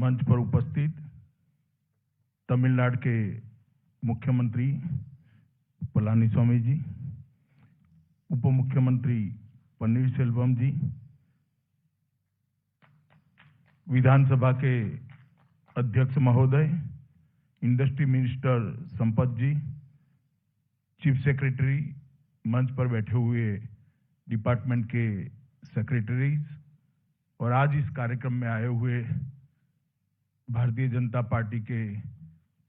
मंच पर उपस्थित तमिलनाडु के मुख्यमंत्री पलानीस्वामी जी, उप मुख्यमंत्री पन्नीरसेल्वम जी, विधानसभा के अध्यक्ष महोदय, इंडस्ट्री मिनिस्टर संपत जी, चीफ सेक्रेटरी, मंच पर बैठे हुए डिपार्टमेंट के सेक्रेटरीज और आज इस कार्यक्रम में आए हुए भारतीय जनता पार्टी के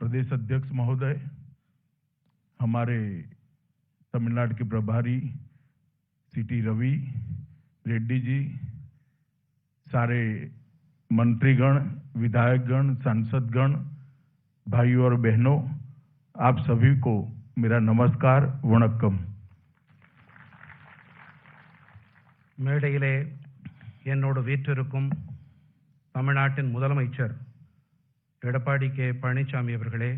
प्रदेश अध्यक्ष महोदय, हमारे तमिलनाडु के प्रभारी सीटी रवि रेड्डी जी, सारे मंत्रीगण, विधायकगण, सांसदगण, भाइयों और बहनों, आप सभी को मेरा नमस्कार वणक्कम। மேடையிலே என்னோடு வீற்றிருக்கும் தமிழ்நாட்டின் முதலமைச்சர் எடப்பாடி கே பழனிசாமி அவர்களே,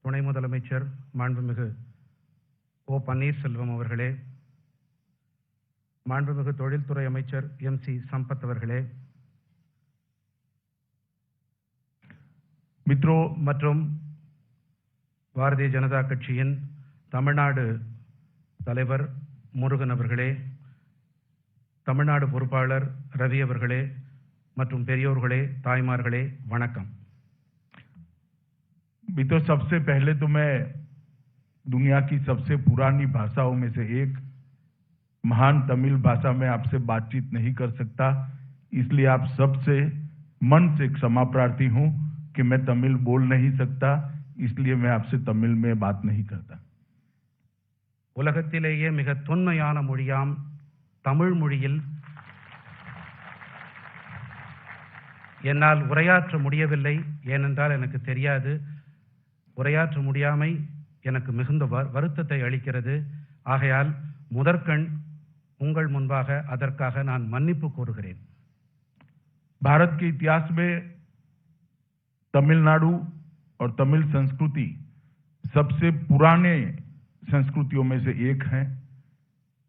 துணை முதலமைச்சர் மாண்புமிகு ஓ பன்னீர்செல்வம் அவர்களே, மாண்புமிகு தொழில்துறை அமைச்சர் எம்.சி. சம்பத் அவர்களே, मित्रों மற்றும் பாரதிய ஜனதா கட்சியின் தமிழ்நாடு தலைவர் முருகன் அவர்களே, தமிழ்நாடு பொறுப்பாளர் ரவி அவர்களே மற்றும் பெரியோர்களே, தாய்மார்களே, வணக்கம்। मित्रों, सबसे पहले तो मैं दुनिया की सबसे पुरानी भाषाओं में से एक महान तमिल भाषा में आपसे बातचीत नहीं कर सकता, इसलिए आप सबसे मन से क्षमा प्रार्थी हूं कि मैं तमिल बोल नहीं सकता, इसलिए मैं आपसे तमिल में बात नहीं करता। உலகத்திலேயே மிக தொன்மையான மொழியாம் தமிழ் மொழியில் என்னால் உரையாற்ற முடியவில்லை, ஏனென்றால் எனக்கு தெரியாது। உரையாற்ற முடியாமை எனக்கு மிகுந்த வருத்தத்தை அளிக்கிறது। ஆகையால் முதற்கண் உங்கள் முன்பாக அதற்காக நான் மன்னிப்பு கோருகிறேன்। भारत के इतिहास में तमिलनाडु और तमिल संस्कृति सबसे पुराने संस्कृतियों में से एक है,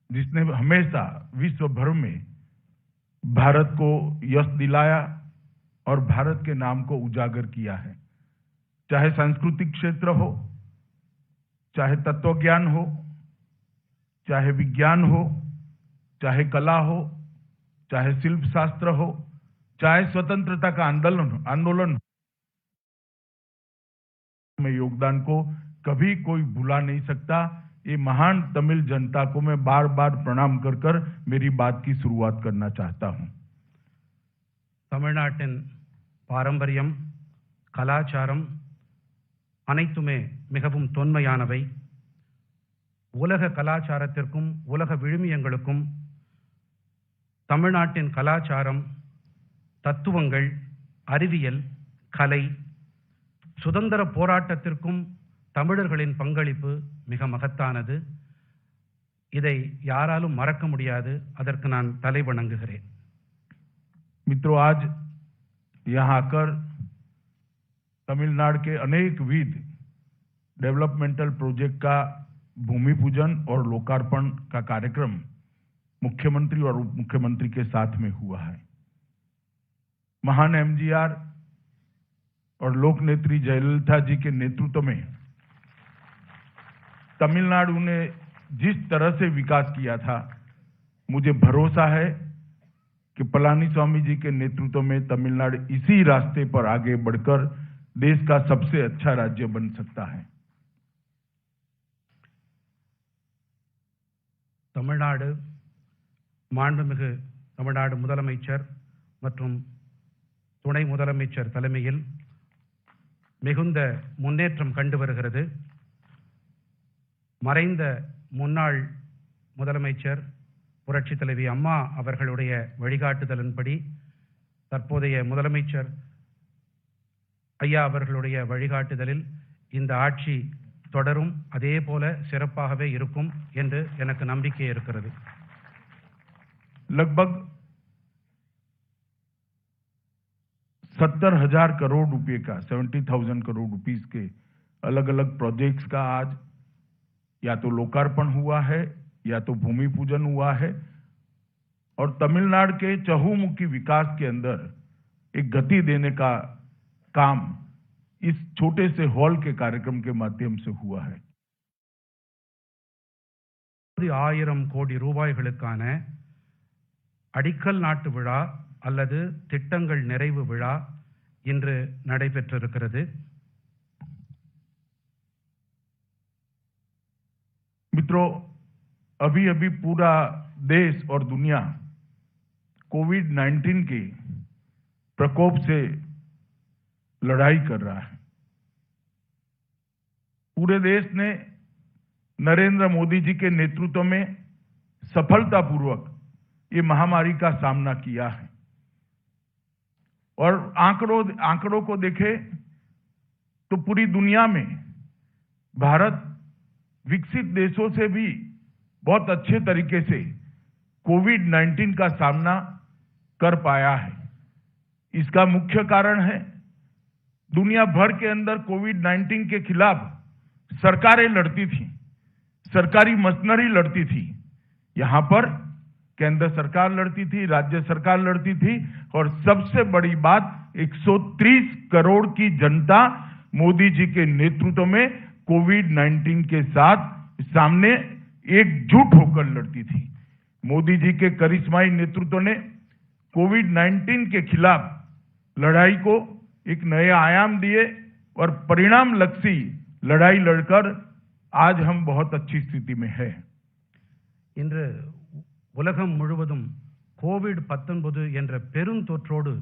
जिसने हमेशा विश्व भर में भारत को यश दिलाया और भारत के नाम को उजागर किया है। चाहे सांस्कृतिक क्षेत्र हो, चाहे तत्वज्ञान हो, चाहे विज्ञान हो, चाहे कला हो, चाहे शिल्प शास्त्र हो, चाहे स्वतंत्रता का आंदोलन में योगदान को कभी कोई भुला नहीं सकता। ये महान तमिल जनता को मैं बार बार प्रणाम कर कर मेरी बात की शुरुआत करना चाहता हूं। தமிழ்நாட்டின் பாரம்பரியம், கலாச்சாரம் அனைத்துமே மிகவும் தொன்மையானவை। உலக கலாச்சாரத்திற்கும் உலக விழுமியங்களுக்கும் தமிழ்நாட்டின் கலாச்சாரம், தத்துவங்கள், அறிவியல், கலை, சுதந்திர போராட்டத்திற்கும் தமிழர்களின் பங்களிப்பு மிக மகத்தானது। இதை யாராலும் மறக்க முடியாது, அதற்கு நான் தலை வணங்குகிறேன்। मित्रों, आज यहाँ आकर तमिलनाडु के अनेक विध डेवलपमेंटल प्रोजेक्ट का भूमि पूजन और लोकार्पण का कार्यक्रम मुख्यमंत्री और उप मुख्यमंत्री के साथ में हुआ है। महान एमजीआर और लोकनेत्री जयललिता जी के नेतृत्व में तमिलनाडु ने जिस तरह से विकास किया था, मुझे भरोसा है कि पलानीस्वामी जी के नेतृत्व में तमिलनाडु इसी रास्ते पर आगे बढ़कर देश का सबसे अच्छा राज्य बन सकता है। தமிழ்நாடு மாண்புமிகு தமிழ்நாடு முதலமைச்சர் மற்றும் துணை முதலமைச்சர் தலைமையில் மிகுந்த முன்னேற்றம் கண்டு வருகிறது। மறைந்த முன்னாள் முதலமைச்சர் புரட்சித் தலைவி அம்மா அவர்களுடைய வழிகாட்டுதலின்படி தற்போதைய முதலமைச்சர் ஐயா அவர்களுடைய வழிகாட்டுதலில் இந்த ஆட்சி தொடரும், அதே போல சிறப்பாகவே இருக்கும் என்று எனக்கு நம்பிக்கை இருக்கிறது। लगभग 70,000 करोड़ रुपए का 70,000 करोड़ रुपीस के अलग अलग प्रोजेक्ट्स का आज या तो लोकार्पण हुआ है या तो भूमि पूजन हुआ है। और तमिलनाडु के चहुमुखी विकास के अंदर एक गति देने का काम इस छोटे से हॉल के कार्यक्रम के माध्यम से हुआ है। 1000 கோடி ரூபாய்களுக்கான அடிக்கல் நாட்டு விழா அல்லது திட்டங்கள் நிறைவு விழா இன்று நடைபெற்றிருக்கிறது. मित्रों, अभी अभी पूरा देश और दुनिया कोविड-19 के प्रकोप से लड़ाई कर रहा है। पूरे देश ने नरेंद्र मोदी जी के नेतृत्व में सफलतापूर्वक ये महामारी का सामना किया है और आंकड़ों को देखें तो पूरी दुनिया में भारत विकसित देशों से भी बहुत अच्छे तरीके से कोविड-19 का सामना कर पाया है। इसका मुख्य कारण है दुनिया भर के अंदर कोविड-19 के खिलाफ सरकारें लड़ती थी, सरकारी मशीनरी लड़ती थी। यहां पर केंद्र सरकार लड़ती थी, राज्य सरकार लड़ती थी और सबसे बड़ी बात 130 करोड़ की जनता मोदी जी के नेतृत्व में कोविड-19 के साथ सामने एकजुट होकर लड़ती थी। मोदी जी के करिश्माई नेतृत्व ने कोविड-19 के खिलाफ लड़ाई को एक नए आयाम दिए और परिणाम लक्षी लड़ाई लड़कर आज हम बहुत अच्छी स्थिति में हैं। இன்று உலகம் முழுவதும் கோவிட்-19 என்ற பெருந்தொற்றோடு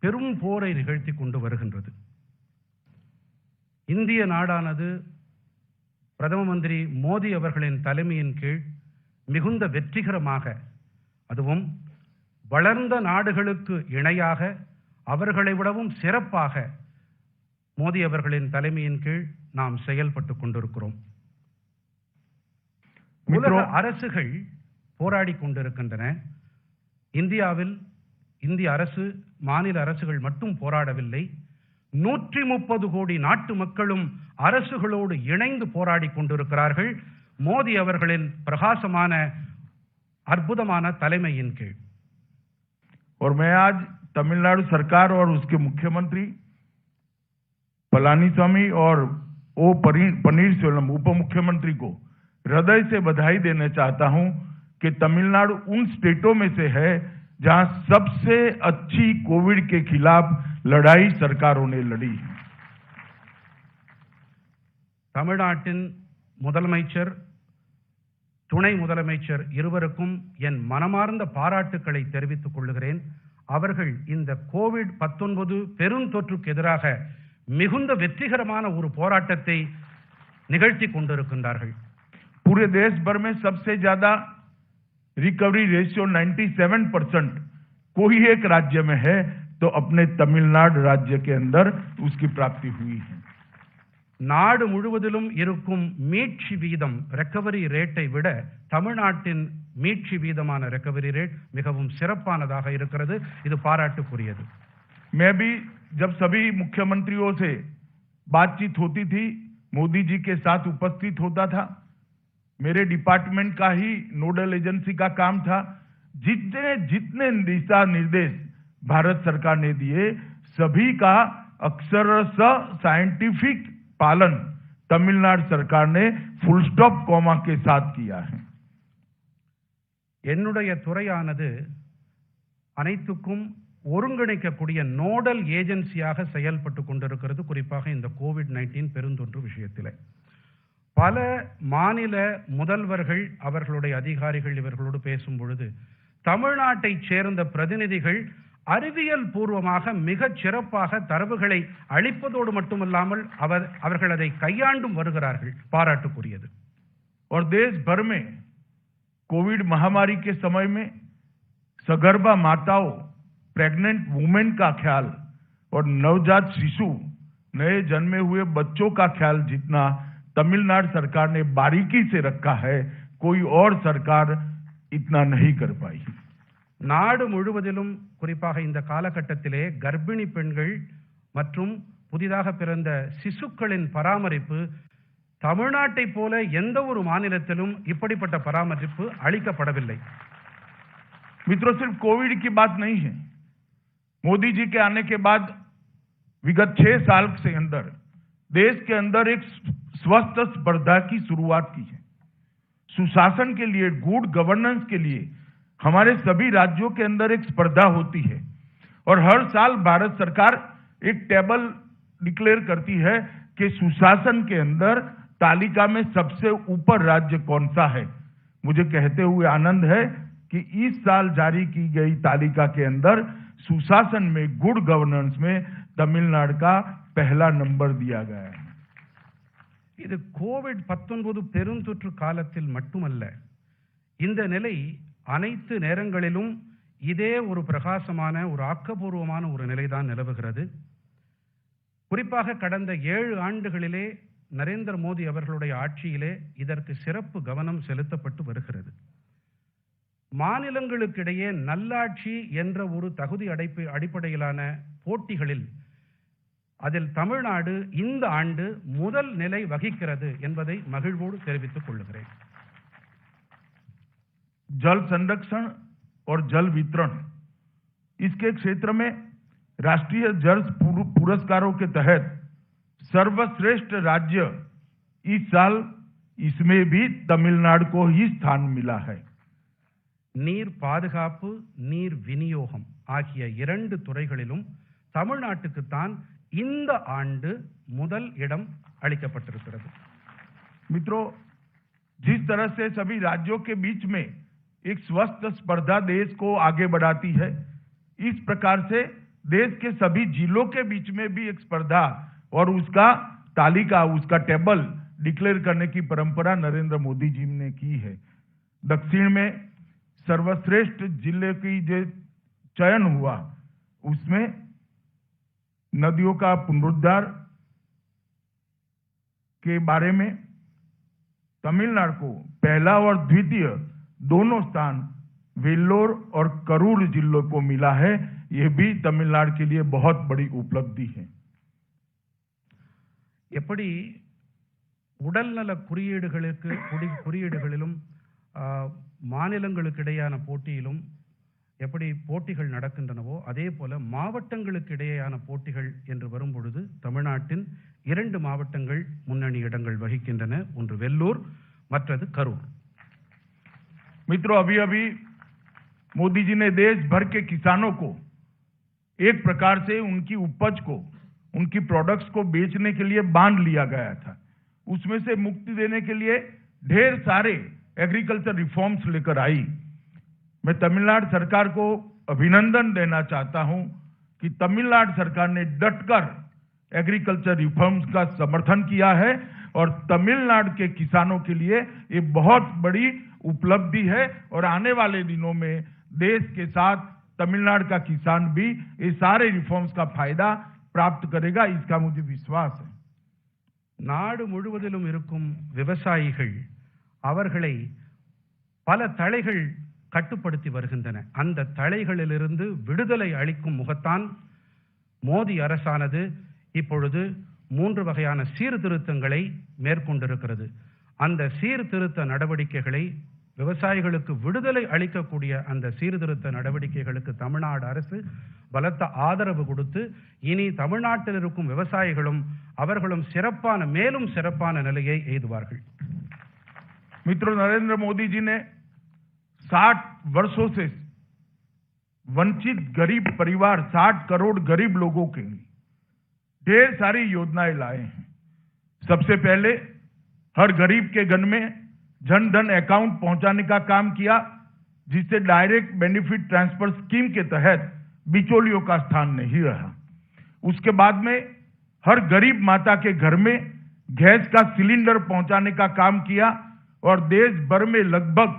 பெரும் போரை நிகழ்த்தி கொண்டு வருகின்றது. இந்திய நாடானது பிரதம மந்திரி மோடி அவர்களின் தலைமையின் கீழ் மிகுந்த வெற்றிகரமாக, அதுவும் வளர்ந்த நாடுகளுக்கு இணையாக அவர்களை விடவும் சிறப்பாக மோடி அவர்களின் தலைமையின் கீழ் நாம் செயல்பட்டுக் கொண்டிருக்கிறோம். உலக அரசுகள் போராடி கொண்டிருக்கின்றன. இந்தியாவில் இந்திய அரசு, மாநில அரசுகள் மட்டும் போராடவில்லை. 130 கோடி நாட்டு மக்களும் அரசுகளோடு இணைந்து போராடி கொண்டிருக்கிறார்கள் மோடி அவர்களின் பிரகாசமான அற்புதமான தலைமையின் கீழ். और मैं आज तमिलनाडु सरकार और उसके मुख्यमंत्री पलानीस्वामी और ओ पनीरसेल्वम उप मुख्यमंत्री को हृदय से बधाई देना चाहता हूं कि तमिलनाडु उन स्टेटों में से है जहां सबसे अच्छी कोविड के खिलाफ लड़ाई सरकारों ने लड़ी है. தமிழ்நாட்டின் முதலமைச்சர், துணை முதலமைச்சர் இருவருக்கும் என் மனமார்ந்த பாராட்டுக்களை தெரிவித்துக் கொள்கிறேன். அவர்கள் இந்த கோவிட்-19 பெருந்தொற்றுக்கு எதிராக மிகுந்த வெற்றிகரமான ஒரு போராட்டத்தை நிகழ்த்தி கொண்டிருக்கின்றார்கள். पूरे देश भर में सबसे ज्यादा रिकवरी रेशियो 97% कोई एक राज्य में है तो अपने तमिलनाडु राज्य के अंदर उसकी प्राप्ति हुई है. நாடு முழுவதிலும் இருக்கும் மீட்சி வீதம், ரெக்கவரி ரேட்டை விட தமிழ்நாட்டின் மீட்சி வீதமான ரெக்கவரி ரேட் மிகவும் சிறப்பானதாக இருக்கிறது. இது பாராட்டுக்குரியது. मैं भी जब सभी मुख्यमंत्रियों से बातचीत होती थी, मोदी जी के साथ उपस्थित होता था. मेरे डिपार्टमेंट का ही नोडल एजेंसी का काम था. जितने दिशा निर्देश भारत सरकार ने दिए सभी का अक्षरशः साइंटिफिक पालन तमिलनाडु सरकार ने फुल स्टॉप कॉमा के साथ किया है. என்னுடைய துறையானது அனைத்துக்கும் ஒருங்கிணைக்கக்கூடிய நோடல் ஏஜென்சியாக செயல்பட்டு கொண்டிருக்கிறது. குறிப்பாக இந்த கோவிட்-19 பெருந்தொற்று விஷயத்தில் பல மாநில முதல்வர்கள், அவர்களுடைய அதிகாரிகள் இவர்களோடு பேசும் பொழுது தமிழ்நாட்டைச் சேர்ந்த பிரதிநிதிகள் அறிவியல் பூர்வமாக மிகச் சிறப்பாக தரவுகளை அளிப்பதோடு மட்டுமல்லாமல் அவர்கள் அதை கையாண்டும் வருகிறார்கள். பாராட்டுக்குரியது. और देश भर में कोविड महामारी के समय में सगर्भा माताओं, प्रेग्नेंट वुमेन का ख्याल और नवजात शिशु, नए जन्मे हुए बच्चों का ख्याल जितना तमिलनाडु सरकार ने बारीकी से रखा है, कोई और सरकार इतना नहीं कर पाई. நாடு முழுவதிலும் குறிப்பாக இந்த காலகட்டத்திலே கர்ப்பிணி பெண்கள் மற்றும் புதிதாக பிறந்த சிசுக்களின் பராமரிப்பு தமிழ்நாட்டை போல எந்த ஒரு மாநிலத்திலும் இப்படிப்பட்ட பராமரிப்பு அளிக்கப்படவில்லை. मित्रों, सिर्फ कोविड की बात नहीं है. मोदी जी के आने के बाद विगत 6 साल से अंदर देश के अंदर एक स्वस्थ स्पर्धा की शुरुआत की है। सुशासन के लिए, गुड गवर्नेंस के लिए हमारे सभी राज्यों के अंदर एक स्पर्धा होती है और हर साल भारत सरकार एक टेबल डिक्लेयर करती है कि सुशासन के अंदर तालिका में सबसे ऊपर राज्य कौन सा है। मुझे कहते हुए आनंद है कि इस साल जारी की गई तालिका के अंदर सुशासन में, गुड गवर्नेंस में तमिलनाडु का पहला नंबर दिया गया है। இது கோவிட்-19 பெருந்தொற்று காலத்தில் மட்டுமல்ல, இந்த நிலை அனைத்து நேரங்களிலும் இதே ஒரு பிரகாசமான, ஒரு ஆக்கப்பூர்வமான ஒரு நிலைதான் நிலவுகிறது. குறிப்பாக கடந்த 7 ஆண்டுகளிலே நரேந்திர மோடி அவர்களுடைய ஆட்சியிலே இதற்கு சிறப்பு கவனம் செலுத்தப்பட்டு வருகிறது. மாநிலங்களுக்கிடையே நல்லாட்சி என்ற ஒரு தகுதி அடிப்படையிலான போட்டிகளில் அதில் தமிழ்நாடு இந்த ஆண்டு முதல் நிலை வகிக்கிறது என்பதை மகிழ்வோடு தெரிவித்துக் கொள்கிறேன். जल संरक्षण और जल वितरण इसके क्षेत्र में राष्ट्रीय जल पुरस्कारों के तहत सर्वश्रेष्ठ राज्य इस साल इसमें भी तमिलनाडु को ही स्थान मिला है. நீர் பாதுகாப்பு, நீர் விநியோகம் ஆகிய 2 துறைகளிலும் தமிழ்நாட்டுக்குத்தான் இந்த ஆண்டு முதல் இடம் அளிக்கப்பட்டிருக்கிறது. मित्रों, जिस तरह से सभी राज्यों के बीच में एक स्वस्थ स्पर्धा देश को आगे बढ़ाती है, इस प्रकार से देश के सभी जिलों के बीच में भी एक स्पर्धा और उसका तालिका, उसका टेबल डिक्लेयर करने की परंपरा नरेंद्र मोदी जी ने की है. दक्षिण में सर्वश्रेष्ठ जिले की जो चयन हुआ उसमें नदियों का पुनरुद्धार के बारे में तमिलनाडु को पहला और द्वितीय दोनों स्थान वेल्लोर और करूर जिलों को मिला है. यह भी तमिलनाडु के लिए बहुत बड़ी उपलब्धि है. எப்படி உடல்நல குறியீடுகளிலும் மாநிலங்களுக்கு இடையான போட்டியிலும் எப்படி போட்டிகள் நடக்கின்றனவோ அதே போல மாவட்டங்களுக்கு இடையேயான போட்டிகள் என்று வரும்பொழுது தமிழ்நாட்டின் 2 மாவட்டங்கள் முன்னணி இடங்கள் வகிக்கின்றன. ஒன்று வெல்லூர், மற்றது கரூர். मित्रों, अभी अभी मोदी जी ने देश भर के किसानों को एक प्रकार से उनकी उपज को, उनकी प्रोडक्ट्स को बेचने के लिए बांध लिया गया था. उसमें से मुक्ति देने के लिए ढेर सारे एग्रीकल्चर रिफॉर्म्स लेकर आई. मैं तमिलनाडु सरकार को अभिनंदन देना चाहता हूं कि तमिलनाडु सरकार ने डटकर एग्रीकल्चर रिफॉर्म्स का समर्थन किया है और तमिलनाडु के किसानों के लिए ये बहुत बड़ी उपलब्धि है और आने वाले दिनों में देश के साथ तमिलनाडु का किसान भी ये सारे रिफॉर्म्स का फायदा प्राप्त करेगा, इसका मुझे विश्वास है. நாடு முழுவதிலும் இருக்கும் விவசாயிகள் அவர்களை பல தளைகள் கட்டுப்படுத்தி வருகின்றன. அந்த தளைகளிலிருந்து விடுதலை அளிக்கும் முகத்தான் மோடி அரசானது இப்பொழுது 3 வகையான சீர்திருத்தங்களை மேற்கொண்டிருக்கிறது. அந்த சீர்திருத்த நடவடிக்கைகளை, விவசாயிகளுக்கு விடுதலை அளிக்கக்கூடிய அந்த சீர்திருத்த நடவடிக்கைகளுக்கு தமிழ்நாடு அரசு பலத்த ஆதரவு கொடுத்து இனி தமிழ்நாட்டில் இருக்கும் விவசாயிகளும் அவர்களும் மேலும் சிறப்பான நிலையை எய்துவார்கள். मित्रों, नरेंद्र मोदी जी ने 60 वर्षों से वंचित गरीब परिवार, 60 करोड़ गरीब लोगों के लिए ढेर सारी योजनाएं लाए हैं. सबसे पहले हर गरीब के घर में जन धन अकाउंट पहुंचाने का काम किया, जिससे डायरेक्ट बेनिफिट ट्रांसफर स्कीम के तहत बिचौलियों का स्थान नहीं रहा. उसके बाद में हर गरीब माता के घर में गैस का सिलेंडर पहुंचाने का काम किया और देश भर में लगभग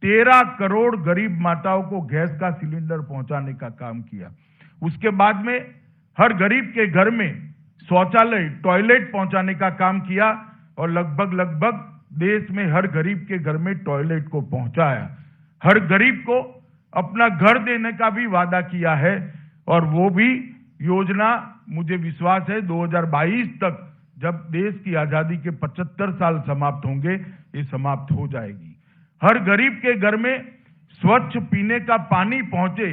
13 करोड़ गरीब माताओं को गैस का सिलेंडर पहुंचाने का काम किया. उसके बाद में हर गरीब के घर में शौचालय, टॉयलेट पहुंचाने का काम किया और लगभग देश में हर गरीब के घर में टॉयलेट को पहुंचाया. हर गरीब को अपना घर देने का भी वादा किया है और वो भी योजना मुझे विश्वास है 2022 तक, जब देश की आजादी के 75 साल समाप्त होंगे, ये समाप्त हो जाएगी. हर गरीब के घर में स्वच्छ पीने का पानी पहुंचे,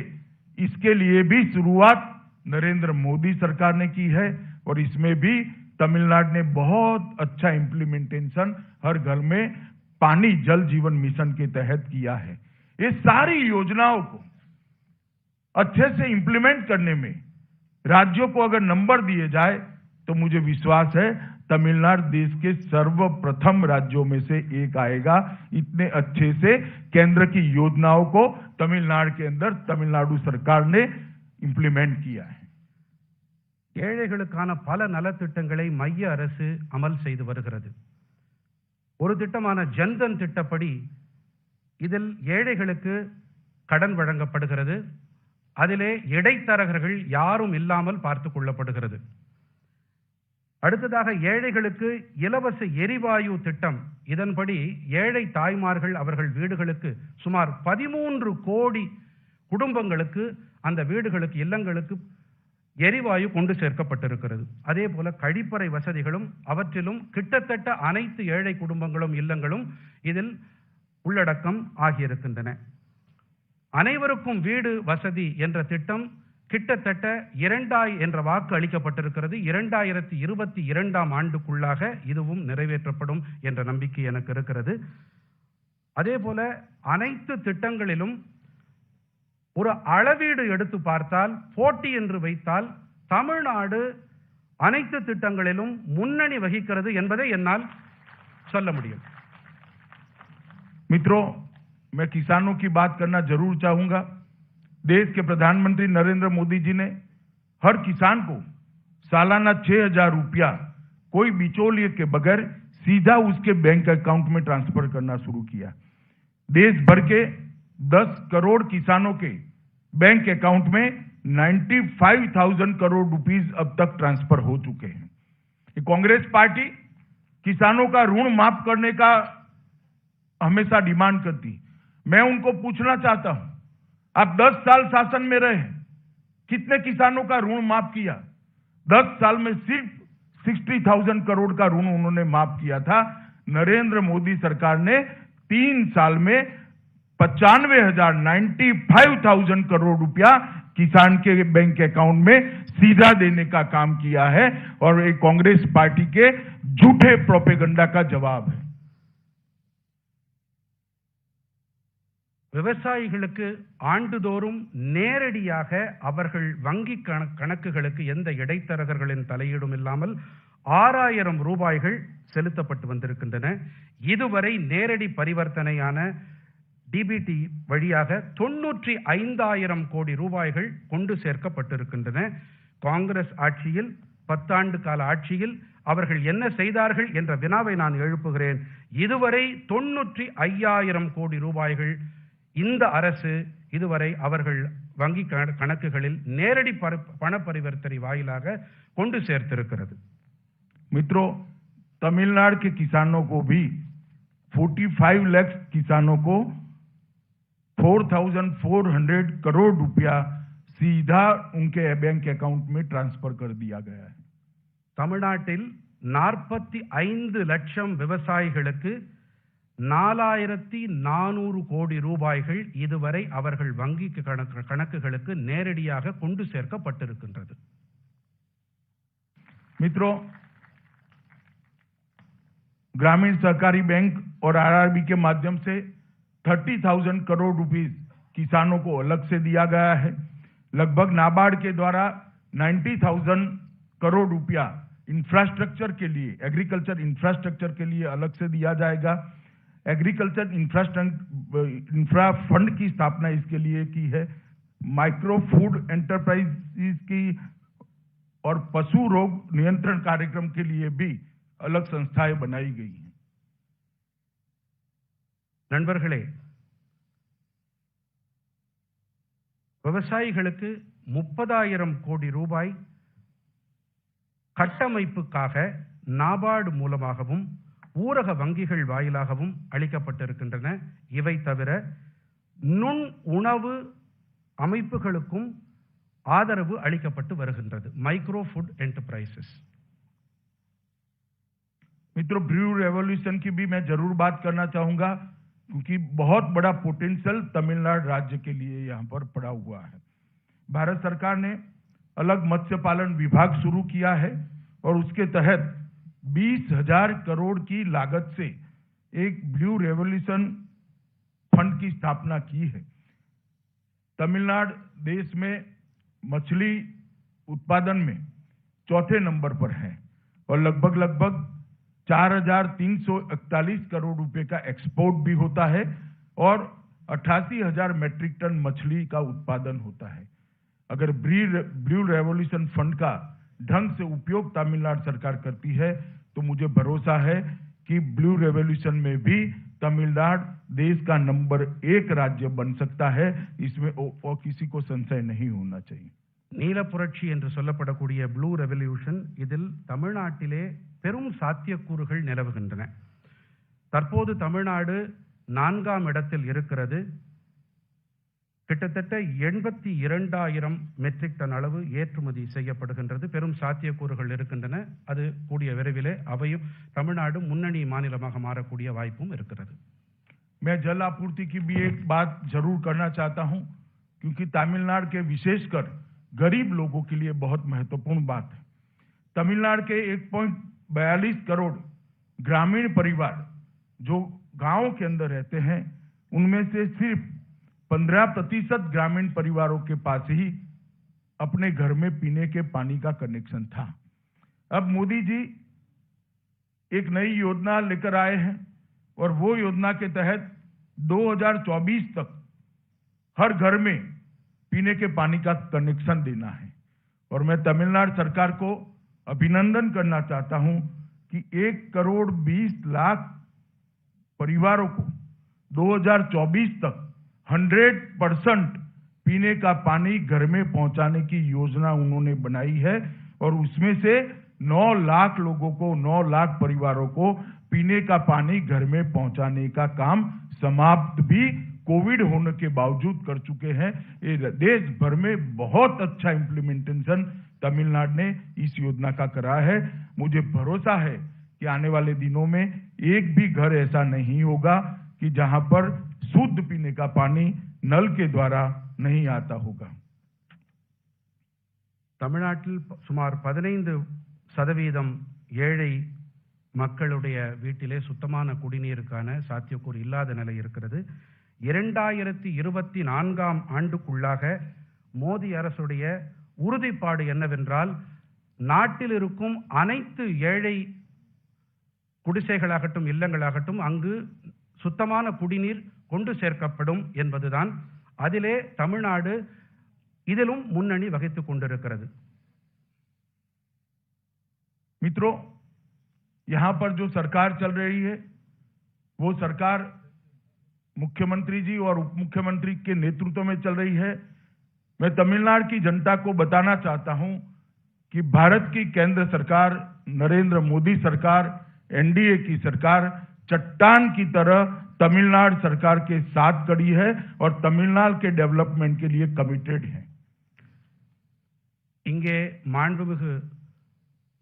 इसके लिए भी शुरुआत नरेंद्र मोदी सरकार ने की है और इसमें भी तमिलनाडु ने बहुत अच्छा इंप्लीमेंटेशन हर घर में पानी जल जीवन मिशन के तहत किया है। ये सारी योजनाओं को अच्छे से इंप्लीमेंट करने में राज्यों को अगर नंबर दिए जाए तो मुझे विश्वास है तमिलनाडु देश के सर्वप्रथम राज्यों में से एक आएगा। इतने अच्छे से केंद्र की योजनाओं को तमिलनाडु के अंदर तमिलनाडु सरकार ने इंप्लीमेंट किया है। ஏழைகளுக்கான பல நலத்திட்டங்களை மைய அரசு அமல் செய்து வருகிறது. ஒரு திட்டமான ஜன்தன் திட்டப்படி இதில் ஏழைகளுக்கு கடன் வழங்கப்படுகிறது. அதிலே இடைத்தரகர்கள் யாரும் இல்லாமல் பார்த்துக் கொள்ளப்படுகிறது. அடுத்ததாக ஏழைகளுக்கு இலவச எரிவாயு திட்டம். இதன்படி ஏழை தாய்மார்கள் அவர்கள் வீடுகளுக்கு சுமார் 13 கோடி குடும்பங்களுக்கு அந்த வீடுகளுக்கு இல்லங்களுக்கு எரிவாயு கொண்டு சேர்க்கப்பட்டிருக்கிறது. அதே போல கழிப்பறை வசதிகளும் அவற்றிலும் கிட்டத்தட்ட அனைத்து ஏழை குடும்பங்களும் இல்லங்களும் இதில் உள்ளடக்கம் ஆகியிருக்கின்றன. அனைவருக்கும் வீடு வசதி என்ற திட்டம் கிட்டத்தட்ட 2000 என்ற வாக்கு அளிக்கப்பட்டிருக்கிறது. 2022ஆம் ஆண்டுக்குள்ளாக இதுவும் நிறைவேற்றப்படும் என்ற நம்பிக்கை எனக்கு இருக்கிறது. அதே போல அனைத்து திட்டங்களிலும் ஒரு அளவீடு எடுத்து பார்த்தால், போட்டி என்று வைத்தால் தமிழ்நாடு அனைத்து திட்டங்களிலும் முன்னணி வகிக்கிறது என்பதை என்னால் சொல்ல முடியும். मित्रों, मैं किसानों की बात करना जरूर चाहूंगा। देश के प्रधानमंत्री नरेंद्र मोदी जी ने हर किसान को सालाना 6,000 रुपया कोई बिचौलिए के बगैर सीधा उसके बैंक अकाउंट में ट्रांसफर करना शुरू किया। देश भर के 10 करोड़ किसानों के बैंक अकाउंट में 95,000 करोड़ रुपीस अब तक ट्रांसफर हो चुके हैं। ये कांग्रेस पार्टी किसानों का ऋण माफ करने का हमेशा डिमांड करती। मैं उनको पूछना चाहता हूं, आप 10 साल शासन में रहे, कितने किसानों का ऋण माफ किया? 10 साल में सिर्फ 60,000 करोड़ का ऋण उन्होंने माफ किया था। नरेंद्र मोदी सरकार ने 3 साल में 95,000 करोड़ रुपया किसान के बैंक अकाउंट में सीधा देने का काम किया है और ये कांग्रेस पार्टी के झूठे प्रोपेगेंडा का जवाब है। விவசாயிகளுக்கு ஆண்டுதோறும் நேரடியாக அவர்கள் வங்கி கணக்குகளுக்கு எந்த இடைத்தரகர்களின் தலையீடும் இல்லாமல் 6,000 ரூபாய்கள் செலுத்தப்பட்டு வந்திருக்கின்றன. இதுவரை நேரடி பரிவர்த்தனையான டிபிடி வழியாக 95,000 கோடி ரூபாய்கள் கொண்டு சேர்க்கப்பட்டிருக்கின்றன. காங்கிரஸ் ஆட்சியில் 10 ஆண்டு கால ஆட்சியில் அவர்கள் என்ன செய்தார்கள் என்ற வினாவை நான் எழுப்புகிறேன். இதுவரை 95,000 கோடி ரூபாய்கள் இந்த அரசு இதுவரை அவர்கள் வங்கி கணக்குகளில் நேரடி பண பரிவர்த்தனை வாயிலாக கொண்டு சேர்த்திருக்கிறது. मित्रों, तमिलनाडु के किसानों को भी 45 लाख किसानों को 4,400 करोड़ रुपया सीधा उनके बैंक अकाउंट में ट्रांसफर कर दिया गया है. தமிழ்நாட்டில் 45 லட்சம் விவசாயிகளுக்கு 4,400 கோடி ரூபாய்கள் இதுவரை அவர்கள் வங்கி கணக்குகளுக்கு நேரடியாக கொண்டு சேர்க்கப்பட்டிருக்கின்றது. मित्रों, ग्रामीण सहकारी बैंक और आरआरबी के माध्यम से 30,000 करोड़ रुपीस किसानों को अलग से दिया गया है. लगभग नाबार्ड के द्वारा 90,000 करोड़ रुपया इंफ्रास्ट्रक्चर के लिए, एग्रीकल्चर इंफ्रास्ट्रक्चर के लिए अलग से दिया जाएगा. एग्रीकल्चर इंफ्रा फंड की स्थापना इसके लिए की है. माइक्रो फूड एंटरप्राइजेस की और पशु रोग नियंत्रण कार्यक्रम के लिए भी अलग संस्थाएं बनाई गई हैं. நண்பர்களே, விவசாயிகளுக்கு 30,000 கோடி ரூபாய் கட்டமைப்புக்காக நாபார்டு மூலமாகவும் ஊரக வங்கிகள் வாயிலாகவும் அளிக்கப்பட்டிருக்கின்றன. இவை தவிர நுண் உணவு அமைப்புகளுக்கும் ஆதரவு அளிக்கப்பட்டு வருகின்றது. Micro food enterprises. मित्रों, ब्रू रेवोल्यूशन की भी मैं जरूर बात करना चाहूंगा क्योंकि बहुत बड़ा पोटेंशियल तमिलनाडु राज्य के लिए यहाँ पर पड़ा हुआ है. भारत सरकार ने अलग मत्स्य पालन विभाग शुरू किया है और उसके तहत 20,000 करोड़ की लागत से एक ब्लू रेवोल्यूशन फंड की स्थापना की है। तमिलनाडु देश में मछली उत्पादन में चौथे नंबर पर है और लगभग 4,341 करोड़ रुपए का एक्सपोर्ट भी होता है और 88,000 मैट्रिक टन मछली का उत्पादन होता है। अगर ब्लू रेवोल्यूशन फंड का ढंग से उपयोग तमिलनाडु सरकार करती है तो मुझे भरोसा है कि ब्लू रेवोल्यूशन में भी तमिलनाडु देश का नंबर 1 राज्य बन सकता है। इसमें और किसी को संशय नहीं होना चाहिए। நீல புரட்சி என்று சொல்லப்படக்கூடிய ப்ளூ ரெவல்யூஷன், இதில் தமிழ்நாட்டிலே பெரும் சாத்தியக்கூறுகள் நிலவுகின்றன. தற்போது தமிழ்நாடு 4ஆம் இடத்தில் இருக்கிறது. கிட்டத்தட்ட 82,000 மெட்ரிக் டன் அளவு ஏற்றுமதி செய்யப்படுகின்றது. பெரும் சாத்தியக்கூறுகள் இருக்கின்றன. அது கூடிய விரைவிலே அவையும் தமிழ்நாடு முன்னணி மாநிலமாக மாறக்கூடிய வாய்ப்பும் இருக்கிறது. मैं जल आपूर्ति की भी एक बात जरूर करना चाहता हूं, क्योंकि तमिलनाडु के विशेषकर गरीब लोगों के लिए बहुत महत्वपूर्ण बात है। तमिलनाडु के 1.42 करोड़ ग्रामीण परिवार जो गांव के अंदर रहते हैं, उनमें से सिर्फ 15% ग्रामीण परिवारों के पास ही अपने घर में पीने के पानी का कनेक्शन था। अब मोदी जी एक नई योजना लेकर आए हैं और वो योजना के तहत 2024 तक हर घर में पीने के पानी का कनेक्शन देना है। और मैं तमिलनाडु सरकार को अभिनंदन करना चाहता हूं कि 1,20,00,000 परिवारों को 2024 तक 100% पीने का पानी घर में पहुंचाने की योजना उन्होंने बनाई है और उसमें से 9 लाख लोगों को, 9 लाख परिवारों को पीने का पानी घर में पहुंचाने का काम समाप्त भी कोविड होने के बावजूद कर चुके हैं। ये देश भर में बहुत अच्छा इम्प्लीमेंटेशन तमिलनाडु ने इस योजना का करा है। मुझे भरोसा है कि आने वाले दिनों में एक भी घर ऐसा नहीं होगा कि जहां पर शुद्ध पीने का पानी नल के द्वारा नहीं आता होगा। தமிழ்நாட்டில் சுமார் 15% ஏழை மக்களுடைய வீட்டிலே சுத்தமான குடிநீருக்கான சாத்தியக்கூறு இல்லாத நிலை இருக்கிறது. 2024ஆம் ஆண்டுக்குள்ளாக மோடி அரசுடைய உறுதிப்பாடு என்னவென்றால், நாட்டில் இருக்கும் அனைத்து ஏழை குடிசைகளாகட்டும் இல்லங்களாகட்டும் அங்கு சுத்தமான குடிநீர் கொண்டு சேர்க்கப்படும் என்பதுதான். அதிலே தமிழ்நாடு இதிலும் முன்னணி வகித்துக் கொண்டிருக்கிறது. मित्रों, यहां पर जो सरकार चल रही है वो सरकार मुख्यमंत्री जी और उप मुख्यमंत्री के नेतृत्व में चल रही है। मैं तमिलनाडु की जनता को बताना चाहता हूं कि भारत की केंद्र सरकार, नरेंद्र मोदी सरकार, एनडीए की सरकार चट्टान की तरह तमिलनाडु सरकार के साथ खड़ी है और तमिलनाडु के डेवलपमेंट के लिए कमिटेड है। இங்கே மாண்புமிகு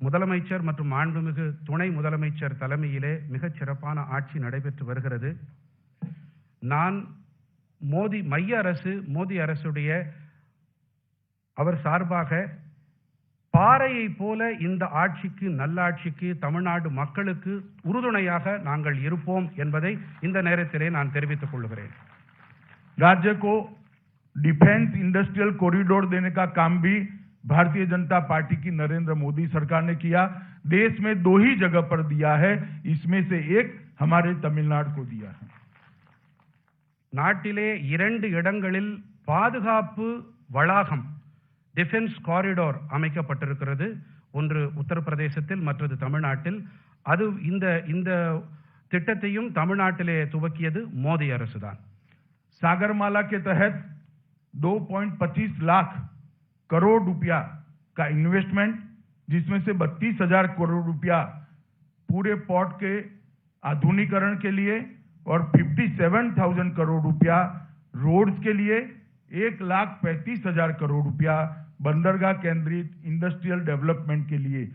முதலமைச்சர் மற்றும் மாண்புமிகு துணை முதலமைச்சர் தலைமையிலே மிகச் சிறப்பான ஆட்சி நடைபெற்று வருகிறது. நான் மோடி அரசுடைய அவர் சார்பாக பாறையை போல இந்த ஆட்சிக்கு, நல்லாட்சிக்கு, தமிழ்நாடு மக்களுக்கு உறுதுணையாக நாங்கள் இருப்போம் என்பதை இந்த நேரத்திலே நான் தெரிவித்துக் கொள்கிறேன். राज्य को डिफेंस इंडस्ट्रियल कॉरिडोर देने का काम भी भारतीय जनता पार्टी की नरेंद्र मोदी सरकार ने किया। देश में 2 ही जगह पर दिया है, इसमें से एक हमारे तमिलनाडु को दिया है। நாட்டிலே 2 இடங்களில் பாதுகாப்பு வளாகம், டிஃபென்ஸ் காரிடோர் அமைக்கப்பட்டிருக்கிறது. ஒன்று உத்தரப்பிரதேசத்தில், மற்றது தமிழ்நாட்டில். அது இந்த திட்டத்தையும் தமிழ்நாட்டிலே துவக்கியது மோடி அரசுதான். सागरमाला के तहत 2.25 लाख करोड़ रुपया का इन्वेस्टमेंट, जिसमें से 32,000 करोड़ रुपया पूरे पोर्ट के आधुनिकीकरण के लिए और 57,000 करोड़ रुपया रोड्स के लिए, 1,35,000 करोड़ रुपया बंदरगाह केंद्रित इंडस्ट्रियल डेवलपमेंट के लिए,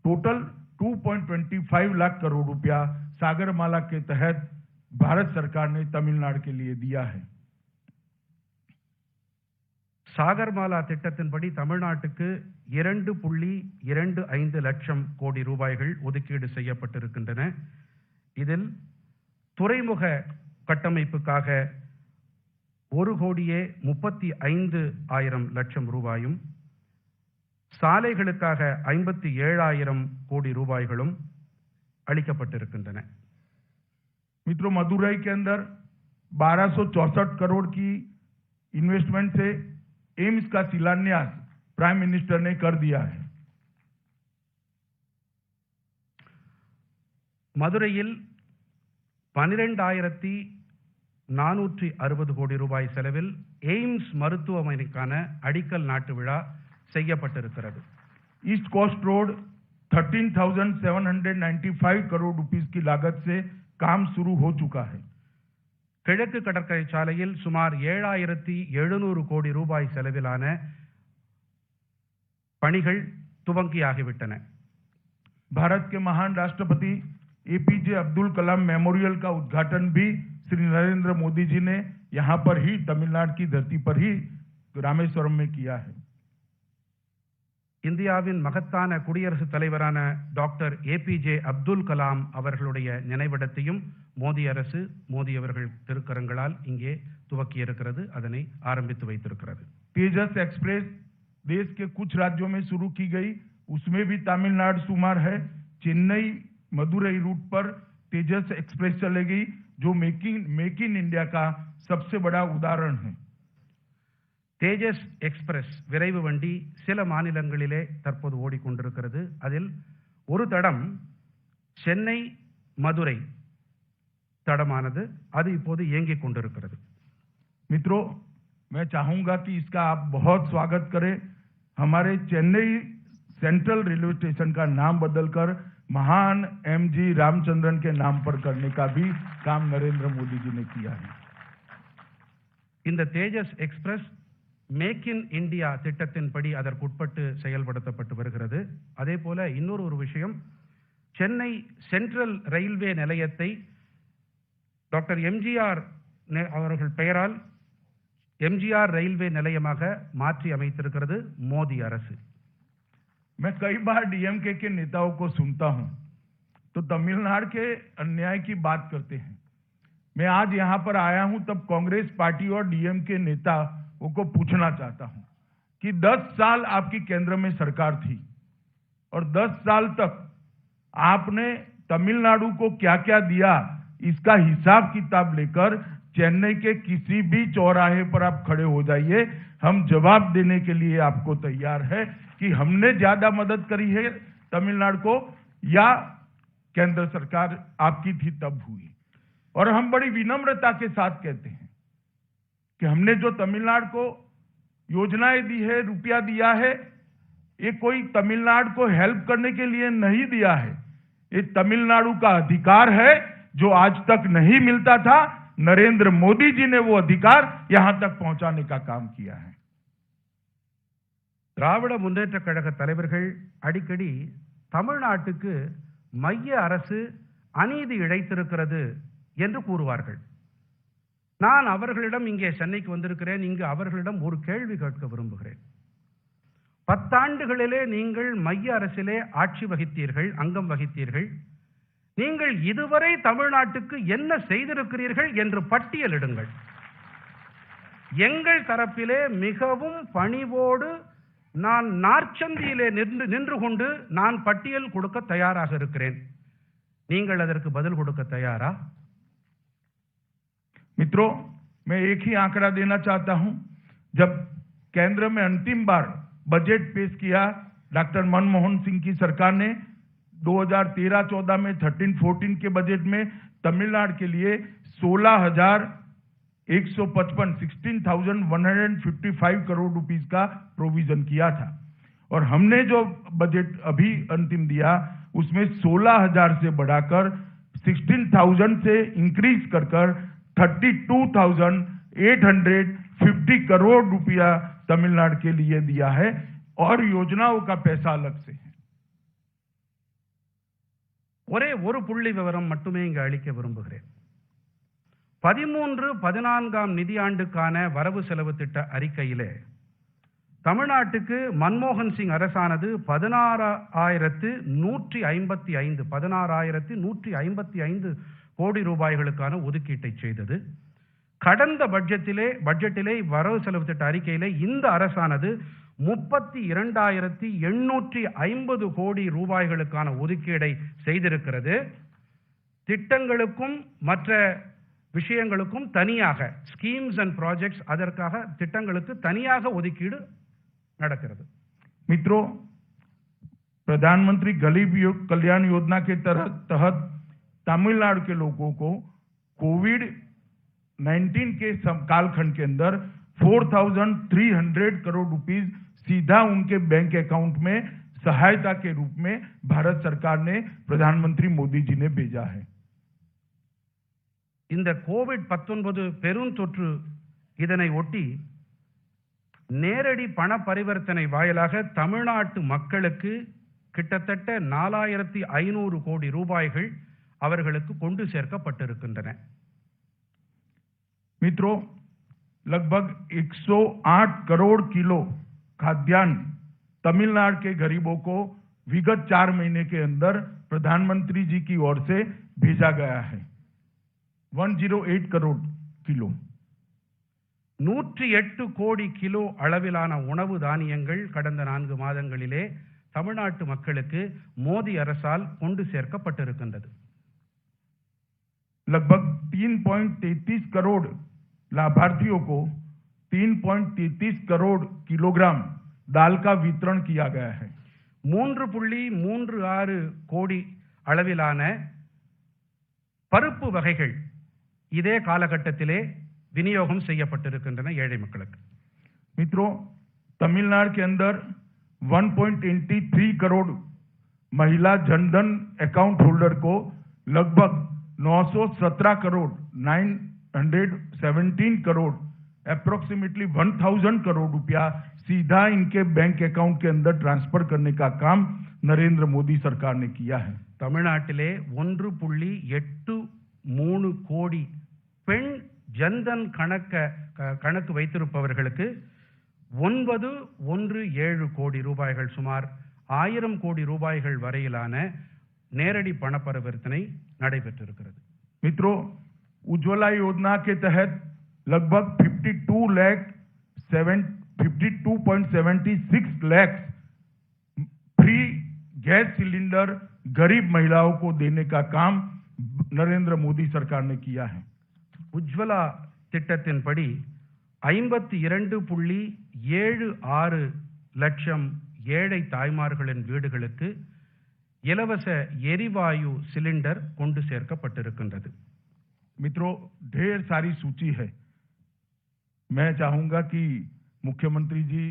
टोटल 2.25 लाख करोड़ रुपया सागरमाला के तहत भारत सरकार ने तमिलनाडु के लिए दिया है। சாகர்மாலா திட்டத்தின்படி தமிழ்நாட்டுக்கு 2.25 லட்சம் கோடி ரூபாய்கள் ஒதுக்கீடு செய்யப்பட்டிருக்கின்றன. இதில் துறைமுக கட்டமைப்புக்காக 1,35,00,000 லட்சம் ரூபாயும், சாலைகளுக்காக 57,000 கோடி ரூபாய்களும் அளிக்கப்பட்டிருக்கின்றன. मित्रों, मदुरई के अंदर 1264 करोड़ की इन्वेस्टमेंट से एम्स का शिलान्यास प्राइम मिनिस्टर ने कर दिया है. மதுரையில் 12,460 கோடி ரூபாய் செலவில் எய்ம்ஸ் மருத்துவமனைக்கான அடிக்கல் நாட்டு விழா செய்யப்பட்டிருக்கிறது. East Coast Road 13,795 crore rupees की लागत से काम शुरू हो चुका है. கிழக்கு கடற்கரை சாலையில் சுமார் 7,700 கோடி ரூபாய் செலவிலான பணிகள் துவங்கியாகிவிட்டன. भारत के महान राष्ट्रपति एपीजे अब्दुल कलाम मेमोरियल का उद्घाटन भी श्री नरेंद्र मोदी जी ने यहां पर ही तमिलनाडु की धरती पर ही रामेश्वरम में किया है. இந்தியாவின் மகத்தான குடியரசுத் தலைவரான டாக்டர் ஏபிஜே அப்துல் கலாம் அவர்களுடைய நினைவிடத்தையும் மோடி அரசு, மோடி அவர்கள் திருக்கரங்களால் இங்கே துவக்கி இருக்கிறது, அதனை ஆரம்பித்து வைத்திருக்கிறது. तेजस एक्सप्रेस देश के कुछ राज्यों में शुरू की गई, उसमें भी तमिलनाडु शुमार है. चेन्नई मदुरई रूट पर तेजस एक्सप्रेस चलेगी, जो मेक इन इंडिया का सबसे बड़ा उदाहरण है. தேஜஸ் எக்ஸ்பிரஸ் விரைவு வண்டி சில மாநிலங்களிலே தற்போது ஓடிக்கொண்டிருக்கிறது. அதில் ஒரு தடம் சென்னை மதுரை தடமானது, அது இப்போது இயங்கிக் கொண்டிருக்கிறது. मित्रों, मैं चाहूंगा कि इसका आप बहुत स्वागत करें. हमारे चेन्नई सेंट्रल रेलवे स्टेशन का नाम बदलकर महान एमजी रामचंद्रन के नाम पर करने का भी काम नरेंद्र मोदी जी ने किया है. இந்த தேஜஸ் எக்ஸ்பிரஸ் மேக் இன் இந்தியா திட்டத்தின்படி அதற்குட்பட்டு செயல்படுத்தப்பட்டு வருகிறது. அதே போல இன்னொரு விஷயம், சென்னை சென்ட்ரல் ரயில்வே நிலையத்தை டாக்டர் எம்ஜிஆர் அவர்கள் பெயரால் எம்ஜிஆர் ரயில்வே நிலையமாக மாற்றி அமைத்திருக்கிறது மோடி அரசு. मैं कई बार डीएमके के नेताओं को सुनता हूं तो तमिलनाडु के अन्याय की बात करते हैं. मैं आज यहां पर आया हूं तब कांग्रेस पार्टी और डीएमके नेताओं को पूछना चाहता हूं कि 10 साल आपकी केंद्र में सरकार थी और 10 साल तक आपने तमिलनाडु को क्या क्या दिया, इसका हिसाब किताब लेकर चेन्नई के किसी भी चौराहे पर आप खड़े हो जाइए, हम जवाब देने के लिए आपको तैयार है कि हमने ज्यादा मदद करी है तमिलनाडु को या केंद्र सरकार आपकी थी तब हुई. और हम बड़ी विनम्रता के साथ कहते हैं कि हमने जो तमिलनाडु को योजनाएं दी है, रुपया दिया है, ये कोई तमिलनाडु को हेल्प करने के लिए नहीं दिया है. ये तमिलनाडु का अधिकार है जो आज तक नहीं मिलता था. नरेंद्र मोदी जी ने वो अधिकार यहां तक पहुंचाने का काम किया है. திராவிட முன்னேற்ற கழக தலைவர்கள் அடிக்கடி தமிழ்நாட்டுக்கு மைய அரசு அநீதி இழைத்திருக்கிறது என்று கூறுவார்கள். நான் அவர்களிடம் இங்கே சென்னைக்கு வந்திருக்கிறேன், இங்கு அவர்களிடம் ஒரு கேள்வி கேட்க விரும்புகிறேன். 10 ஆண்டுகளிலே நீங்கள் மைய அரசிலே ஆட்சி வகித்தீர்கள், அங்கம் வகித்தீர்கள். நீங்கள் இதுவரை தமிழ்நாட்டுக்கு என்ன செய்திருக்கிறீர்கள் என்று பட்டியலிடுங்கள். எங்கள் தரப்பிலே மிகவும் பணிவோடு நான் நாற்சந்தியிலே நின்று கொண்டு நான் பட்டியல் கொடுக்க தயாராக இருக்கிறேன். நீங்கள் அதற்கு பதில் கொடுக்க தயாரா? मित्रों, मैं एक ही आंकड़ा देना चाहता हूं. जब केंद्र में अंतिम बार बजट पेश किया डॉक्टर मनमोहन सिंह की सरकार ने 2013-14 में 13-14 के बजट में तमिलनाडु के लिए 16,155 करोड़ रुपीस का प्रोविजन किया था. और हमने जो बजट अभी अंतिम दिया उसमें 16,000 से बढ़ाकर 16,000 से इंक्रीज कर 32,850 करोड़ रुपया तमिलनाडु के लिए दिया है और योजनाओं का पैसा अलग से है. ஒரே ஒரு புள்ளி விவரம் மட்டுமே இங்கு அளிக்க விரும்புகிறேன். 13-14 நிதியாண்டுக்கான வரவு செலவு திட்ட அறிக்கையிலே தமிழ்நாட்டுக்கு மன்மோகன் சிங் அரசானது 16,155 கோடி ரூபாய்களுக்கான ஒதுக்கீட்டை செய்தது. கடந்த பட்ஜெட்டிலே வரவு செலவு திட்ட அறிக்கையிலே இந்த அரசானது 32,850 கோடி ரூபாய்களுக்கான ஒதுக்கீடை செய்திருக்கிறது. திட்டங்களுக்கும் மற்ற விஷயங்களுக்கும் தனியாக ஸ்கீம்ஸ் அண்ட் ப்ராஜெக்ட்ஸ், அதற்காக திட்டங்களுக்கு தனியாக ஒதுக்கீடு நடக்கிறது. मित्रों, प्रधानमंत्री गरीब कल्याण योजना के तहत तमिलनाडु के लोगों को कोविड-19 के कालखंड के अंदर 4,300 करोड़ रुपीस सीधा उनके बैंक अकाउंट में सहायता के रूप में भारत सरकार ने प्रधानमंत्री मोदी जी ने भेजा है. இந்த கோவிட்-19 பெருந்தொற்று இதனை ஒட்டி நேரடி பண பரிவர்த்தனை வாயிலாக தமிழ்நாட்டு மக்களுக்கு கிட்டத்தட்ட 4,500 கோடி ரூபாய்கள் அவர்களுக்கு கொண்டு சேர்க்கப்பட்டிருக்கின்றன. मित्रों, लगभग 108 करोड़ किलो खाद्यान्न तमिलनाडु के गरीबों को विगत 4 महीने के अंदर प्रधानमंत्री जी की ओर से भेजा गया है. 108 करोड़ किलो. 108 கோடி கிலோ அளவிலான உணவு தானியங்கள் கடந்த 4 மாதங்களிலே தமிழ்நாட்டு மக்களுக்கு மோடி அரசால் கொண்டு சேர்க்கப்பட்டிருக்கின்றது. लगभग 3.33 करोड़ लाभार्थियों को 3.33 करोड़ किलोग्राम दाल का वितरण किया गया है. 3.36 கோடி அளவிலான பருப்பு வகைகள் இதே காலகட்டத்திலே விநியோகம் செய்யப்பட்டிருக்கின்றன ஏழை மக்களுக்கு. मित्रों, तमिलनाडु के अंदर 1.83 करोड़ महिला जनधन अकाउंट होल्डर को लगभग 917 करोड़ 917 करोड़ अप्रोक्सीमेटली 1,000 करोड़ रुपया सीधा इनके बैंक अकाउंट के अंदर ट्रांसफर करने का काम नरेंद्र मोदी सरकार ने किया है. தமிழ்நாட்டிலே 1.83 கோடி பெண் ஜன்தன் கணக்கு வைத்திருப்பவர்களுக்கு 917 கோடி ரூபாய்கள், சுமார் 1000 கோடி ரூபாய்கள் வரையிலான நேரடி பண பரிவர்த்தனை நடைபெற்றிருக்கிறது. मित्रों, उज्ज्वला योजना के तहत लगभग 52.76 लाख फ्री गैस सिलेंडर गरीब महिलाओं को देने का काम नरेंद्र मोदी सरकार ने किया है. உஜ்வலா திட்டத்தின்படி 52.76 லட்சம் ஏழை தாய்மார்களின் வீடுகளுக்கு இலவச எரிவாயு சிலிண்டர் கொண்டு சேர்க்கப்பட்டிருக்கின்றது. मित्रों, ढेर सारी सूची है. मैं चाहूंगा कि मुख्यमंत्री जी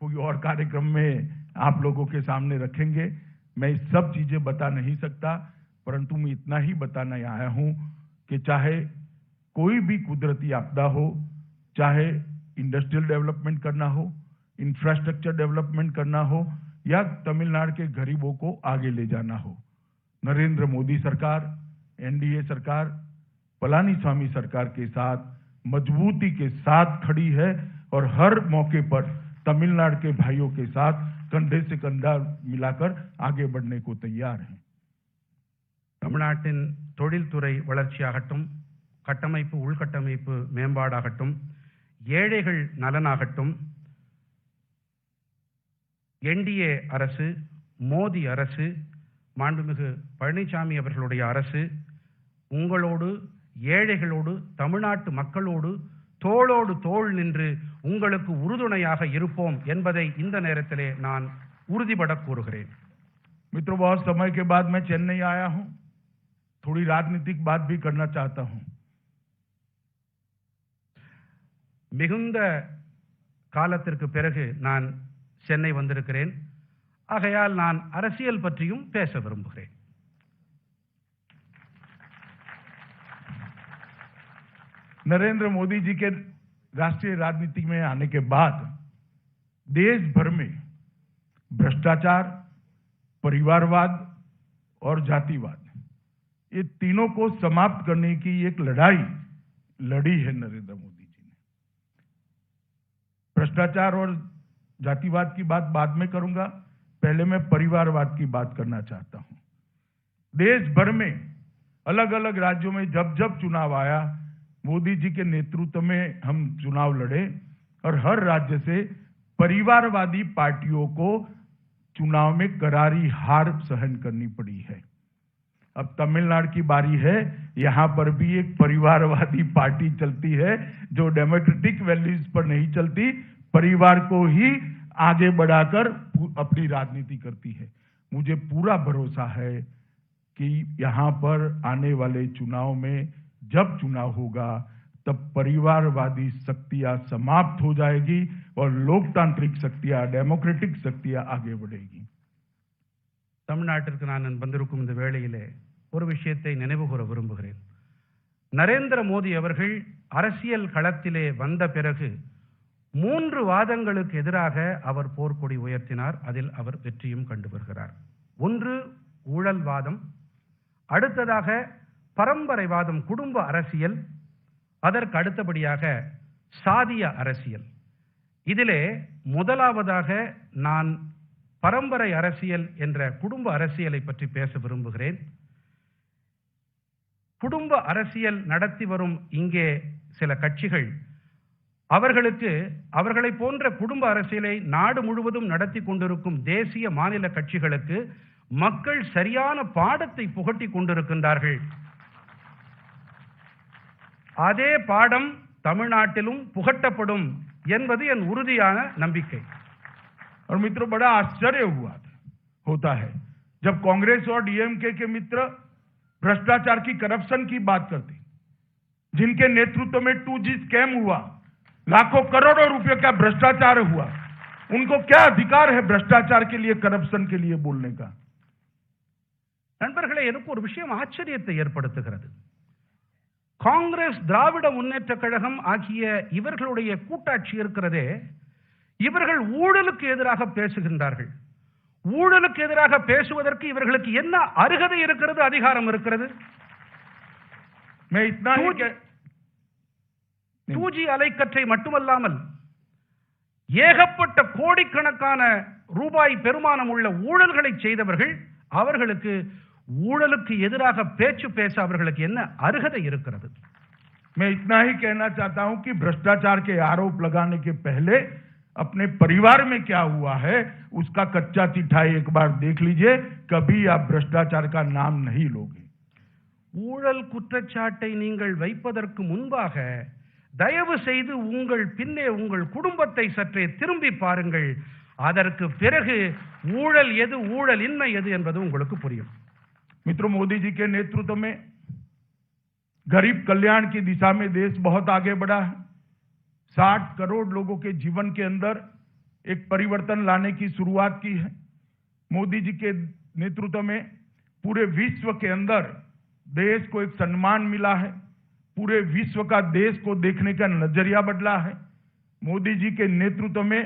कोई और कार्यक्रम में आप लोगों के सामने रखेंगे. मैं सब चीजें बता नहीं सकता, परंतु मैं इतना ही बताना आया हूं कि चाहे कोई भी कुदरती आपदा हो, चाहे इंडस्ट्रियल डेवलपमेंट करना हो, इंफ्रास्ट्रक्चर डेवलपमेंट करना हो, या तमिलनाडु के गरीबों को आगे ले जाना हो, नरेंद्र मोदी सरकार, एनडीए सरकार, पलानीस्वामी सरकार के साथ मजबूती के साथ खड़ी है और हर मौके पर तमिलनाडु के भाइयों के साथ कंधे से कंधा मिलाकर आगे बढ़ने को तैयार है. தமிழ்நாட்டின் தொழில்துறை வளர்ச்சியாகட்டும், கட்டமைப்பு உள்கட்டமைப்பு மேம்பாடாகட்டும், ஏழைகள் நலனாகட்டும், என்டிஏ அரசு, மோடி அரசு, மாண்புமிகு பழனிசாமி அவர்களுடைய அரசு உங்களோடு, ஏழைகளோடு, தமிழ்நாட்டு மக்களோடு தோளோடு தோள் நின்று உங்களுக்கு உறுதுணையாக இருப்போம் என்பதை இந்த நேரத்திலே நான் உறுதிபட கூறுகிறேன். मित्रों, बहुत समय के बाद मैं चेन्नई आया हूं. थोड़ी राजनीतिक बात भी करना चाहता हूं. மிகுந்த காலத்திற்கு பிறகு நான் சென்னை வந்திருக்கிறேன். ஆகையால் நான் அரசியல் பற்றியும் பேச விரும்புகிறேன். नरेंद्र मोदी जी के राष्ट्रीय राजनीति में आने के बाद देश भर में भ्रष्टाचार, परिवारवाद और जातिवाद, ये तीनों को समाप्त करने की एक लड़ाई लड़ी है नरेंद्र मोदी जी ने. भ्रष्टाचार और जातिवाद की बात बाद में करूंगा, पहले मैं परिवारवाद की बात करना चाहता हूं। देश भर में अलग अलग राज्यों में जब जब चुनाव आया, मोदी जी के नेतृत्व में हम चुनाव लड़े और हर राज्य से परिवारवादी पार्टियों को चुनाव में करारी हार सहन करनी पड़ी है। अब तमिलनाडु की बारी है, यहां पर भी एक परिवारवादी पार्टी चलती है जो डेमोक्रेटिक वैल्यूज पर नहीं चलती, परिवार को ही आगे बढ़ाकर अपनी राजनीति करती है। मुझे पूरा भरोसा है कि यहां पर आने वाले चुनाव में जब चुनाव होगा तब परिवारवादी शक्तियां समाप्त हो जाएगी और लोकतांत्रिक शक्तियां, डेमोक्रेटिक शक्तियां आगे बढ़ेगी। தமிழ்நாட்டிற்கு நான் வந்திருக்கும் இந்த வேளையிலே ஒரு விஷயத்தை நினைவுகூர விரும்புகிறேன். நரேந்திர மோடி அவர்கள் அரசியல் களத்திலே வந்த பிறகு 3 வாதங்களுக்கு எதிராக அவர் போர்க்கொடி உயர்த்தினார். அதில் அவர் வெற்றியும் கண்டு வருகிறார். ஒன்று ஊழல்வாதம், அடுத்ததாக பரம்பரைவாதம், குடும்ப அரசியல், அதற்கு அடுத்தபடியாக சாதிய அரசியல். இதிலே முதலாவதாக நான் பரம்பரை அரசியல் என்ற குடும்ப அரசியலை பற்றி பேச விரும்புகிறேன். குடும்ப அரசியல் நடத்தி வரும் இங்கே சில கட்சிகள் அவர்களை போன்ற குடும்ப அரசியலை நாடு முழுவதும் நடத்தி கொண்டிருக்கும் தேசிய மாநில கட்சிகளுக்கு மக்கள் சரியான பாடத்தை புகட்டி கொண்டிருக்கின்றார்கள். அதே பாடம் தமிழ்நாட்டிலும் புகட்டப்படும் என்பது என் உறுதியான நம்பிக்கை. और मित्रों, बड़ा आश्चर्य होता है जब कांग्रेस और डीएमके के मित्र भ्रष्टाचार की, करप्शन की बात करते, जिनके नेतृत्व में 2G स्कैम हुआ, लाखों करोड़ों रुपए का भ्रष्टाचार हुआ, उनको क्या अधिकार है भ्रष्टाचार के लिए, करप्शन के लिए बोलने का? நண்பர்களே, எனக்கு ஒரு விஷயம் ஆச்சரியத்தை ஏற்படுத்துகிறது. காங்கிரஸ், திராவிட முன்னேற்ற கழகம் ஆகிய இவர்களுடைய கூட்டாட்சி இருக்கிறதே, இவர்கள் ஊழலுக்கு எதிராக பேசுகின்றார்கள். ஊழலுக்கு எதிராக பேசுவதற்கு இவர்களுக்கு என்ன அருகதை இருக்கிறது, அதிகாரம் இருக்கிறது? 2G அலைக்கற்றை மட்டுமல்லாமல் ஏகப்பட்ட கோடிக்கணக்கான ரூபாய் பெருமானம் உள்ள ஊழல்களை செய்தவர்கள், அவர்களுக்கு ஊழலுக்கு எதிராக பேச்சு பேச அவர்களுக்கு என்ன அருகதை இருக்கிறது? मैं इतना ही कहना चाहता हूं कि भ्रष्टाचार के आरोप लगाने के पहले अपने परिवार में क्या हुआ है उसका कच्चा चिट्ठाई एक बार देख लीजिए, कभी आप भ्रष्टाचार का नाम नहीं लोगे. ஊழல் குற்றச்சாட்டை நீங்கள் வைப்பதற்கு முன்பாக தயவு செய்து உங்கள் பின்னே உங்கள் குடும்பத்தை சற்றே திரும்பி பாருங்கள். அதற்கு பிறகு ஊழல் எது, ஊழல் இன்மை எது என்பது உங்களுக்கு புரியும். मित्रों, मोदी जी के नेतृत्व में गरीब कल्याण की दिशा में देश बहुत आगे बढ़ा है. 60 करोड़ लोगों के जीवन के अंदर एक परिवर्तन लाने की शुरुआत की है. मोदी जी के नेतृत्व में पूरे विश्व के अंदर देश को एक सम्मान मिला है. पूरे विश्व का देश को देखने का नजरिया बदला है. मोदी जी के नेतृत्व में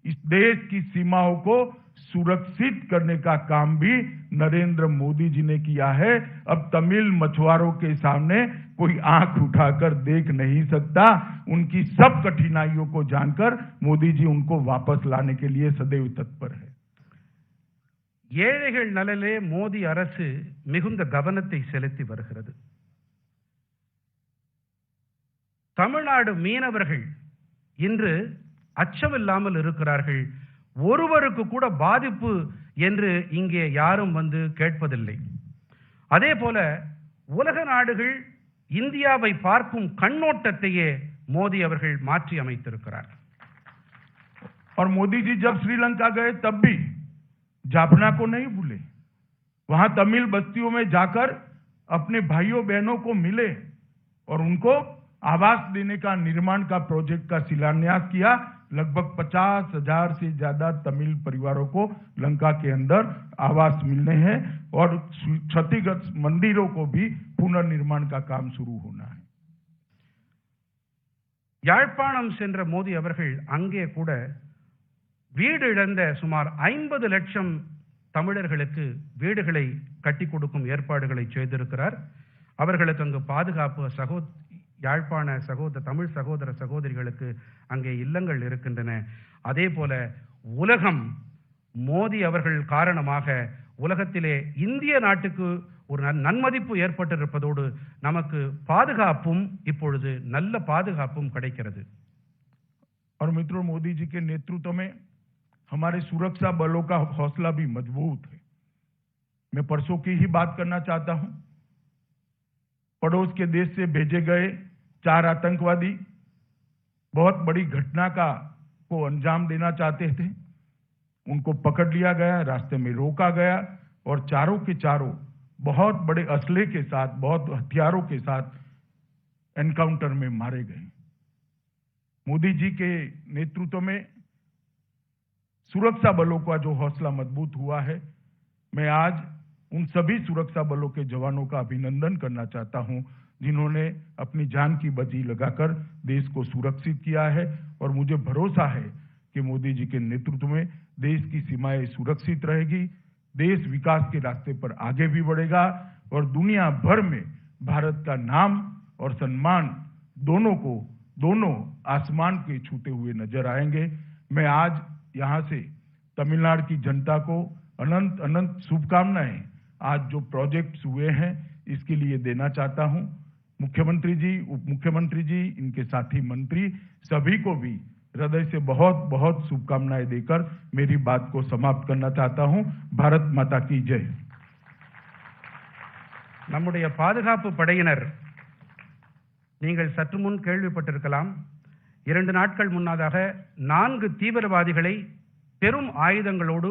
इस देश की सीमाओं को सुरक्षित करने का काम भी नरेंद्र मोदी जी ने किया है. अब तमिल मछुआरों के सामने कोई आंख उठाकर देख नहीं सकता. उनकी सब कठिनाइयों को जानकर मोदी जी उनको वापस लाने के लिए सदैव तत्पर है. ஏழைகள் நலனிலே மோடி அரசு மிகுந்த கவனத்தை செலுத்தி வருகிறது. தமிழ்நாடு மீனவர்கள் இன்று அச்சமில்லாமல் இருக்கிறார்கள். ஒருவருக்கு கூட பாதிப்பு என்று இங்கே யாரும் வந்து கேட்பதில்லை. அதே போல உலக நாடுகள் இந்தியாவை பார்க்கும் கண்ணோட்டத்தையே மோடி அவர்கள் மாற்றி அமைத்திருக்கிறார். और मोदी जी जब श्रीलंका गए तब भी जाफना को नहीं भूले. वहां तमिल बस्तियों में जाकर अपने भाइयों बहनों को मिले और उनको आवास देने का, निर्माण का प्रोजेक्ट का शिलान्यास किया. लगभग 50,000 से ज्यादा तमिल परिवारों को लंका के अंदर आवास मिलने हैं और क्षतिग्रस्त मंदिरों को भी पुनर्निर्माण का काम शुरू होना है. யாழ்ப்பாணம் சென்ற மோடி அவர்கள் அங்கே கூட வீடு இழந்த சுமார் 50 லட்சம் தமிழர்களுக்கு வீடுகளை கட்டி கொடுக்கும் ஏற்பாடுகளை செய்திருக்கிறார். அவர்களுக்கு அங்கு பாதுகாப்பு யாழ்ப்பாண தமிழ் சகோதர சகோதரிகளுக்கு அங்கே இல்லங்கள் இருக்கின்றன. அதே போல உலகம் மோடி அவர்கள் காரணமாக உலகத்திலே இந்திய நாட்டுக்கு ஒரு நன்மதிப்பு ஏற்பட்டிருப்பதோடு நமக்கு பாதுகாப்பும் இப்பொழுது நல்ல பாதுகாப்பும் கிடைக்கிறது. और मित्रों, मोदी जी के नेतृत्व में हमारे सुरक्षा बलों का हौसला भी मजबूत है। मैं परसों की ही बात करना चाहता हूं। पड़ोस के देश से भेजे गए 4 आतंकवादी बहुत बड़ी घटना को अंजाम देना चाहते थे। उनको पकड़ लिया गया, रास्ते में रोका गया और चारों के चारों बहुत बड़े असले के साथ, बहुत हथियारों के साथ एनकाउंटर में मारे गए। मोदी जी के नेतृत्व में सुरक्षा बलों का जो हौसला मजबूत हुआ है, मैं आज उन सभी सुरक्षा बलों के जवानों का अभिनंदन करना चाहता हूं जिन्होंने अपनी जान की बाजी लगाकर देश को सुरक्षित किया है। और मुझे भरोसा है कि मोदी जी के नेतृत्व में देश की सीमाएं सुरक्षित रहेगी, देश विकास के रास्ते पर आगे भी बढ़ेगा और दुनिया भर में भारत का नाम और सम्मान दोनों आसमान के छूते हुए नजर आएंगे। मैं आज यहां से तमिलनाडु की जनता को अनंत अनंत शुभकामनाएं आज जो प्रोजेक्ट्स हुए हैं इसके लिए देना चाहता हूं। मुख्यमंत्री जी, उप मुख्यमंत्री जी, इनके साथी मंत्री सभी को भी हृदय से बहुत बहुत शुभकामनाएं देकर मेरी बात को समाप्त करना चाहता हूं। भारत माता की जय। நம்முடைய பாதுகாப்பு படையினர் நீங்கள் சற்று முன் கேள்விப்பட்டிருக்கலாம், 2 நாட்கள் முன்னதாக 4 தீவிரவாதிகளை பெரும் ஆயுதங்களோடு